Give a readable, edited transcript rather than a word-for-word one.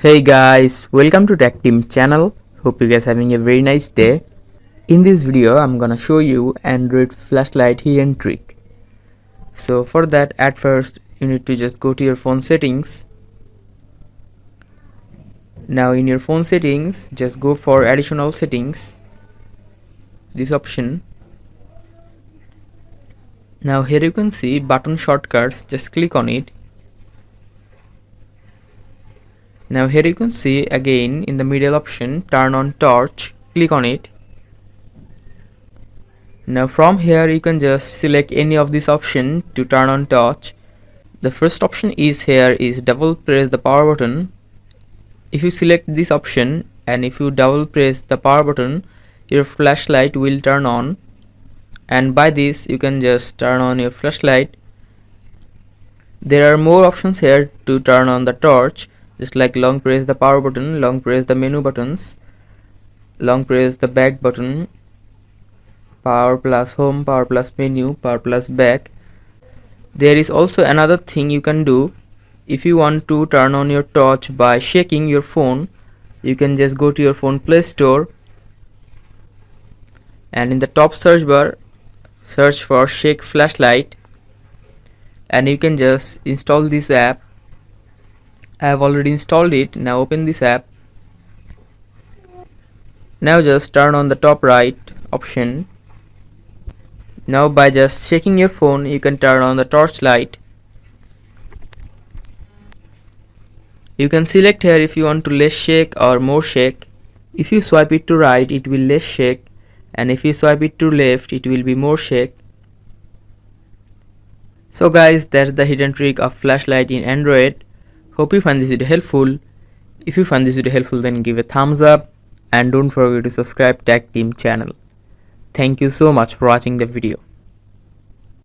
Hey guys, welcome to Tech Team channel. Hope you guys having a very nice day. In this video, I'm gonna show you Android flashlight hidden trick. So for that, at first you need to just go to your phone settings. Now in your phone settings, just go for additional settings. This option. Now here you can see button shortcuts. Just click on it. Now here you can see again in the middle option turn on torch, click on it. Now from here you can just select any of this option to turn on torch. The first option is here is double press the power button. If you select this option and if you double press the power button, your flashlight will turn on, and by this you can just turn on your flashlight. There are more options here to turn on the torch. Just like long press the power button, long press the menu buttons, long press the back button, power plus home, power plus menu, power plus back. There is also another thing you can do. If you want to turn on your torch by shaking your phone, you can just go to your phone Play Store and in the top search bar search for Shake Flashlight and you can just install this app. I have already installed it. Now open this app. Now just turn on the top right option. Now by just shaking your phone you can turn on the torch light. You can select here if you want to less shake or more shake. If you swipe it to right it will less shake, and if you swipe it to left it will be more shake. So guys, that's the hidden trick of flashlight in Android. Hope you find this video helpful. If you find this video helpful, then give a thumbs up and don't forget to subscribe Tech Team channel. Thank you so much for watching the video.